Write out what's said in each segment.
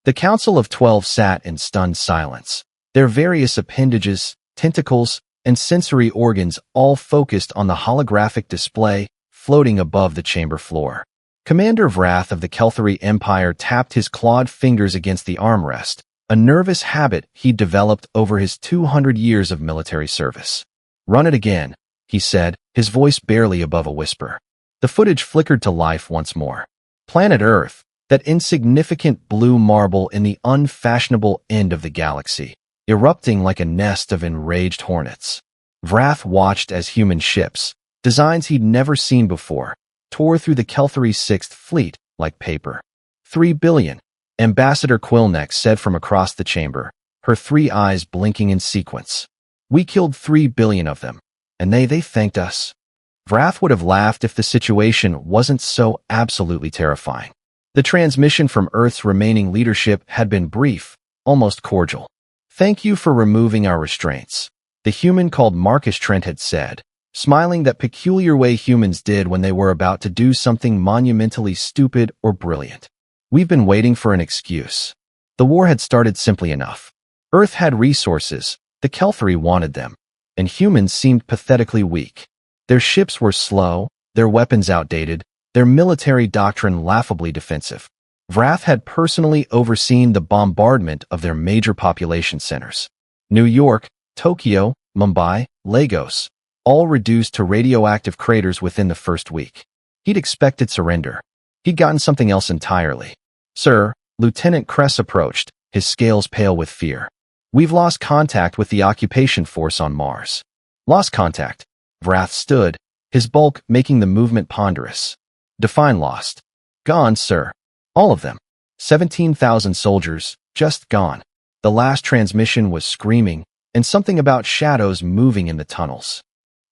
The Council of 12 sat in stunned silence. Their various appendages, tentacles, and sensory organs all focused on the holographic display floating above the chamber floor. Commander Vrath of the Kelthari Empire tapped his clawed fingers against the armrest, a nervous habit he'd developed over his 200 years of military service. "Run it again," he said, his voice barely above a whisper. The footage flickered to life once more. Planet Earth, that insignificant blue marble in the unfashionable end of the galaxy, erupting like a nest of enraged hornets. Vrath watched as human ships, designs he'd never seen before, tore through the Kelthari Sixth Fleet like paper. 3 billion, Ambassador Quillneck said from across the chamber, her 3 eyes blinking in sequence. "We killed 3 billion of them, and they thanked us." Vrath would have laughed if the situation wasn't so absolutely terrifying. The transmission from Earth's remaining leadership had been brief, almost cordial. "Thank you for removing our restraints," the human called Marcus Trent had said, smiling that peculiar way humans did when they were about to do something monumentally stupid or brilliant. "We've been waiting for an excuse. The war had started simply enough. Earth had resources, the Kelthari wanted them, and humans seemed pathetically weak. Their ships were slow, their weapons outdated, their military doctrine laughably defensive. Vrath had personally overseen the bombardment of their major population centers. New York, Tokyo, Mumbai, Lagos, all reduced to radioactive craters within the first week. He'd expected surrender. He'd gotten something else entirely. "Sir," Lieutenant Kress approached, his scales pale with fear. "We've lost contact with the occupation force on Mars." "Lost contact?" Vrath stood, his bulk making the movement ponderous. "Define lost." "Gone, sir. All of them. 17,000 soldiers, just gone." The last transmission was screaming, and something about shadows moving in the tunnels.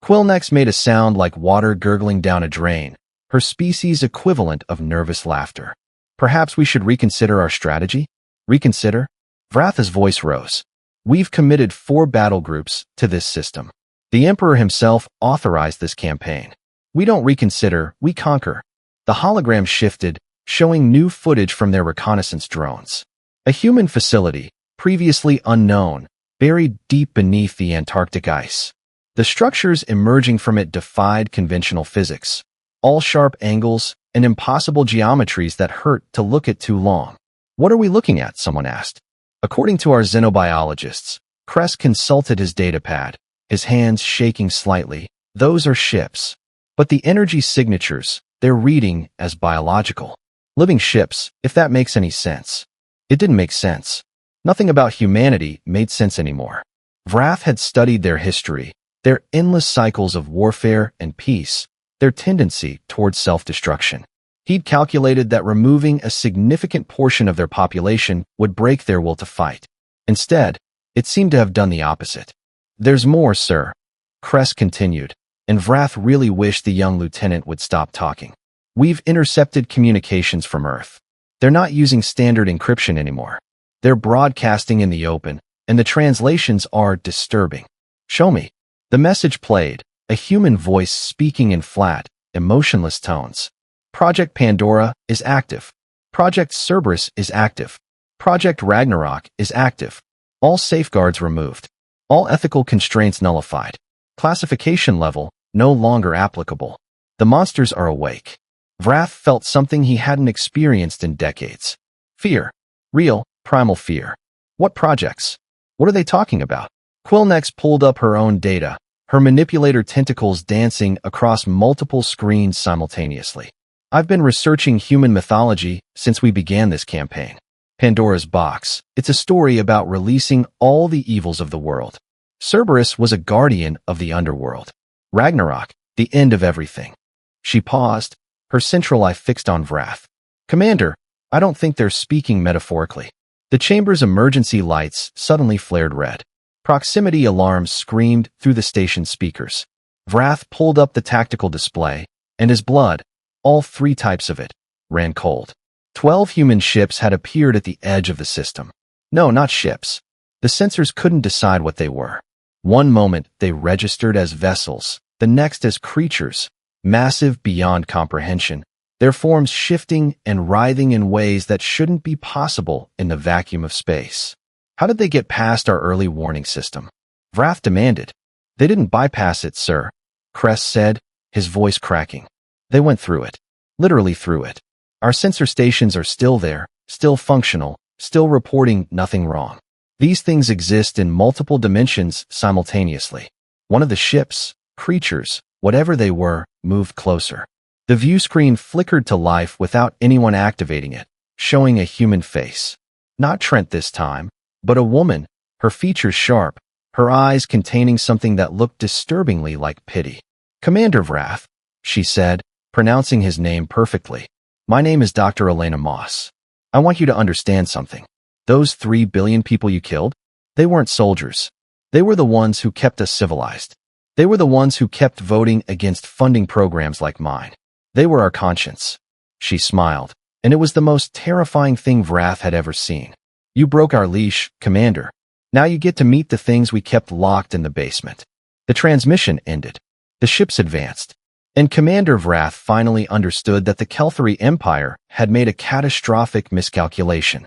Quillnex made a sound like water gurgling down a drain, her species equivalent of nervous laughter. "Perhaps we should reconsider our strategy?" "Reconsider?" Vrath's voice rose. "We've committed 4 battle groups to this system. The Emperor himself authorized this campaign. We don't reconsider, we conquer." The hologram shifted, showing new footage from their reconnaissance drones. A human facility, previously unknown, buried deep beneath the Antarctic ice. The structures emerging from it defied conventional physics. All sharp angles and impossible geometries that hurt to look at too long. "What are we looking at?" someone asked. According to our xenobiologists, Kress consulted his datapad, his hands shaking slightly. "Those are ships. But the energy signatures, they're reading as biological. Living ships, if that makes any sense." It didn't make sense. Nothing about humanity made sense anymore. Vrath had studied their history, their endless cycles of warfare and peace, their tendency towards self-destruction. He'd calculated that removing a significant portion of their population would break their will to fight. Instead, it seemed to have done the opposite. "There's more, sir," Kress continued, and Vrath really wished the young lieutenant would stop talking. "We've intercepted communications from Earth. They're not using standard encryption anymore. They're broadcasting in the open, and the translations are disturbing." "Show me." The message played, a human voice speaking in flat, emotionless tones. "Project Pandora is active. Project Cerberus is active. Project Ragnarok is active. All safeguards removed. All ethical constraints nullified. Classification level no longer applicable. The monsters are awake." Vrath felt something he hadn't experienced in decades. Fear. Real, primal fear. "What projects? What are they talking about?" Quillnex pulled up her own data, her manipulator tentacles dancing across multiple screens simultaneously. "I've been researching human mythology since we began this campaign. Pandora's Box. It's a story about releasing all the evils of the world. Cerberus was a guardian of the underworld. Ragnarok, the end of everything." She paused, her central eye fixed on Vrath. "Commander, I don't think they're speaking metaphorically." The chamber's emergency lights suddenly flared red. Proximity alarms screamed through the station speakers. Vrath pulled up the tactical display, and his blood, all 3 types of it, ran cold. 12 human ships had appeared at the edge of the system. No, not ships. The sensors couldn't decide what they were. One moment they registered as vessels, the next as creatures, massive beyond comprehension, their forms shifting and writhing in ways that shouldn't be possible in the vacuum of space. How did they get past our early warning system? Vrath demanded. They didn't bypass it, sir, Kress said, his voice cracking. They went through it. Literally through it. Our sensor stations are still there, still functional, still reporting nothing wrong. These things exist in multiple dimensions simultaneously. One of the ships, creatures, whatever they were, moved closer. The view screen flickered to life without anyone activating it, showing a human face. Not Trent this time, but a woman, her features sharp, her eyes containing something that looked disturbingly like pity. Commander Vrath, she said, pronouncing his name perfectly. My name is Dr. Elena Moss. I want you to understand something. Those 3 billion people you killed, they weren't soldiers. They were the ones who kept us civilized. They were the ones who kept voting against funding programs like mine. They were our conscience. She smiled, and it was the most terrifying thing Vrath had ever seen. You broke our leash, Commander. Now you get to meet the things we kept locked in the basement. The transmission ended. The ships advanced. And Commander Vrath finally understood that the Kelthari Empire had made a catastrophic miscalculation.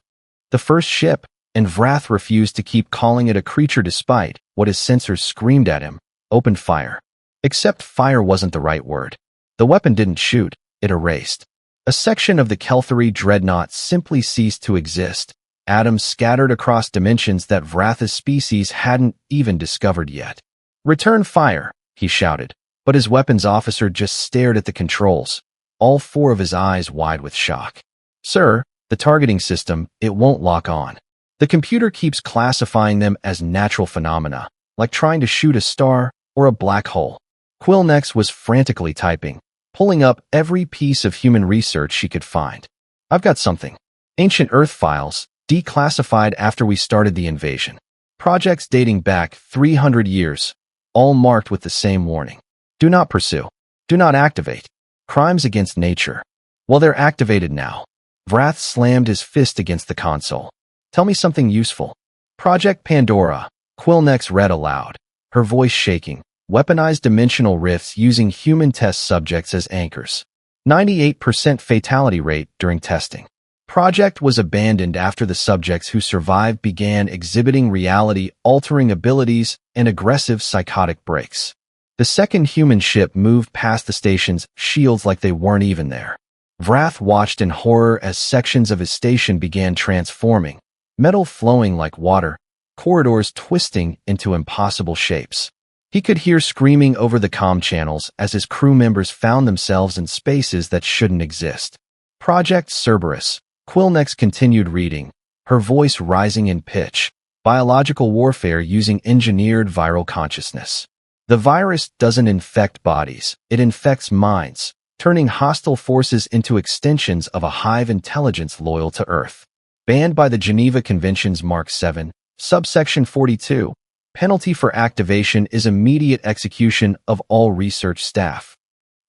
The first ship, and Vrath refused to keep calling it a creature despite what his sensors screamed at him, opened fire. Except fire wasn't the right word. The weapon didn't shoot, it erased. A section of the Kelthari dreadnought simply ceased to exist, atoms scattered across dimensions that Vrath's species hadn't even discovered yet. Return fire, he shouted, but his weapons officer just stared at the controls, all 4 of his eyes wide with shock. Sir, the targeting system, it won't lock on. The computer keeps classifying them as natural phenomena, like trying to shoot a star or a black hole. Quillnex was frantically typing, pulling up every piece of human research she could find. I've got something. Ancient Earth files, declassified after we started the invasion. Projects dating back 300 years, all marked with the same warning. Do not pursue. Do not activate. Crimes against nature. Well, they're activated now. Vrath slammed his fist against the console. Tell me something useful. Project Pandora, Quillnex read aloud, her voice shaking. Weaponized dimensional rifts using human test subjects as anchors. 98% fatality rate during testing. Project was abandoned after the subjects who survived began exhibiting reality-altering abilities and aggressive psychotic breaks. The second human ship moved past the station's shields like they weren't even there. Vrath watched in horror as sections of his station began transforming, metal flowing like water, corridors twisting into impossible shapes. He could hear screaming over the comm channels as his crew members found themselves in spaces that shouldn't exist. Project Cerberus, Quillnex continued reading, her voice rising in pitch. Biological warfare using engineered viral consciousness. The virus doesn't infect bodies, it infects minds, turning hostile forces into extensions of a hive intelligence loyal to Earth. Banned by the Geneva Convention's Mark 7, subsection 42. Penalty for activation is immediate execution of all research staff.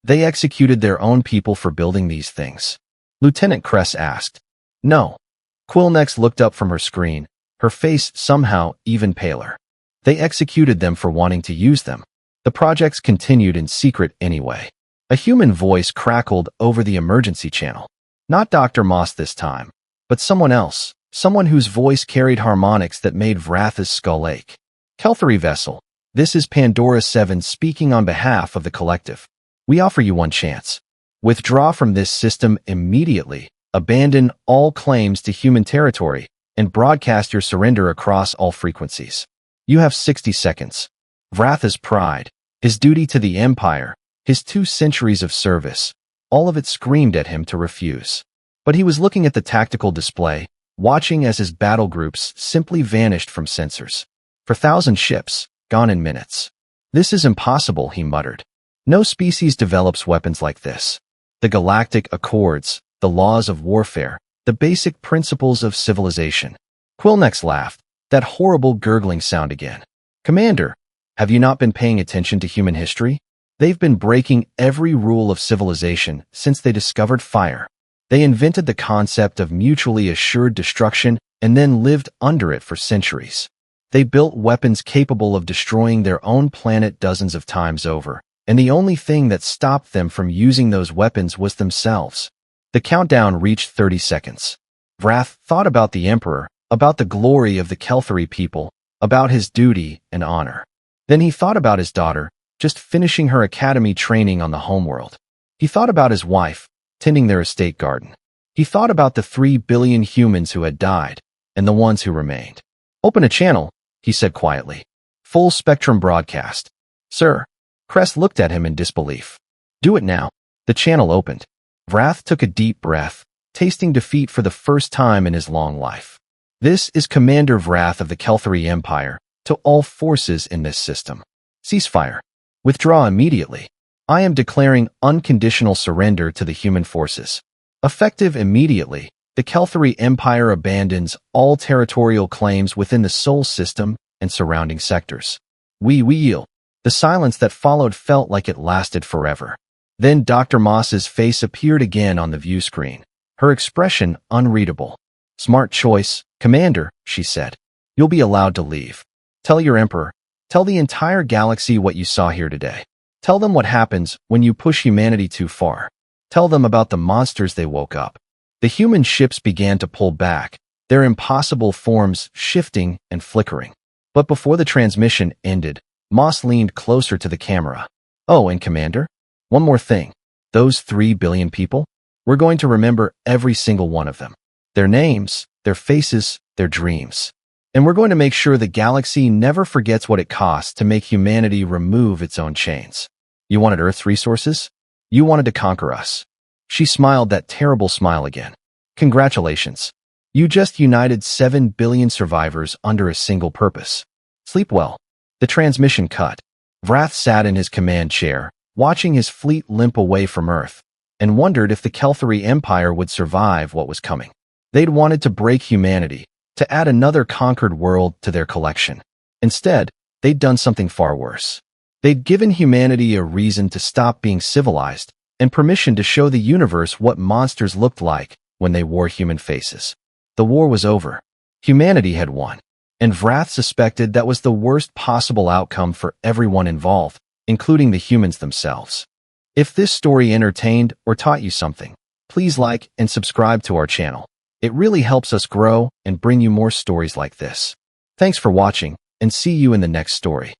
They executed their own people for building these things. Lieutenant Kress asked. No. Quillnex looked up from her screen, her face somehow even paler. They executed them for wanting to use them. The projects continued in secret anyway. A human voice crackled over the emergency channel. Not Dr. Moss this time, but someone else, someone whose voice carried harmonics that made Vrath's skull ache. Kelthari vessel, this is Pandora 7 speaking on behalf of the collective. We offer you one chance. Withdraw from this system immediately, abandon all claims to human territory, and broadcast your surrender across all frequencies. You have 60 seconds. Vrath's pride, his duty to the Empire, his 2 centuries of service, all of it screamed at him to refuse. But he was looking at the tactical display, watching as his battle groups simply vanished from sensors. For 1,000 ships, gone in minutes. This is impossible, he muttered. No species develops weapons like this. The Galactic Accords, the laws of warfare, the basic principles of civilization. Quillnex laughed, that horrible gurgling sound again. Commander, have you not been paying attention to human history? They've been breaking every rule of civilization since they discovered fire. They invented the concept of mutually assured destruction and then lived under it for centuries. They built weapons capable of destroying their own planet dozens of times over, and the only thing that stopped them from using those weapons was themselves. The countdown reached 30 seconds. Vrath thought about the Emperor, about the glory of the Kelthari people, about his duty and honor. Then he thought about his daughter, just finishing her academy training on the homeworld. He thought about his wife, tending their estate garden. He thought about the 3 billion humans who had died, and the ones who remained. "Open a channel," he said quietly. "Full spectrum broadcast." "Sir." Crest looked at him in disbelief. "Do it now." The channel opened. Vrath took a deep breath, tasting defeat for the first time in his long life. "This is Commander Vrath of the Kelthari Empire, to all forces in this system. Ceasefire. Withdraw immediately. I am declaring unconditional surrender to the human forces. Effective immediately, the Kelthari Empire abandons all territorial claims within the Sol system and surrounding sectors." We yield. The silence that followed felt like it lasted forever. Then Dr. Moss's face appeared again on the view screen, her expression unreadable. "Smart choice, Commander," she said. "You'll be allowed to leave. Tell your Emperor. Tell the entire galaxy what you saw here today. Tell them what happens when you push humanity too far. Tell them about the monsters they woke up." The human ships began to pull back, their impossible forms shifting and flickering. But before the transmission ended, Moss leaned closer to the camera. "Oh, and Commander, one more thing. Those 3 billion people? We're going to remember every single one of them. Their names, their faces, their dreams. And we're going to make sure the galaxy never forgets what it costs to make humanity remove its own chains. You wanted Earth's resources? You wanted to conquer us." She smiled that terrible smile again. "Congratulations. You just united 7 billion survivors under a single purpose. Sleep well." The transmission cut. Vrath sat in his command chair, watching his fleet limp away from Earth, and wondered if the Kelthari Empire would survive what was coming. They'd wanted to break humanity, to add another conquered world to their collection. Instead, they'd done something far worse. They'd given humanity a reason to stop being civilized and permission to show the universe what monsters looked like when they wore human faces. The war was over. Humanity had won, and Vrath suspected that was the worst possible outcome for everyone involved, including the humans themselves. If this story entertained or taught you something, please like and subscribe to our channel. It really helps us grow and bring you more stories like this. Thanks for watching, and see you in the next story.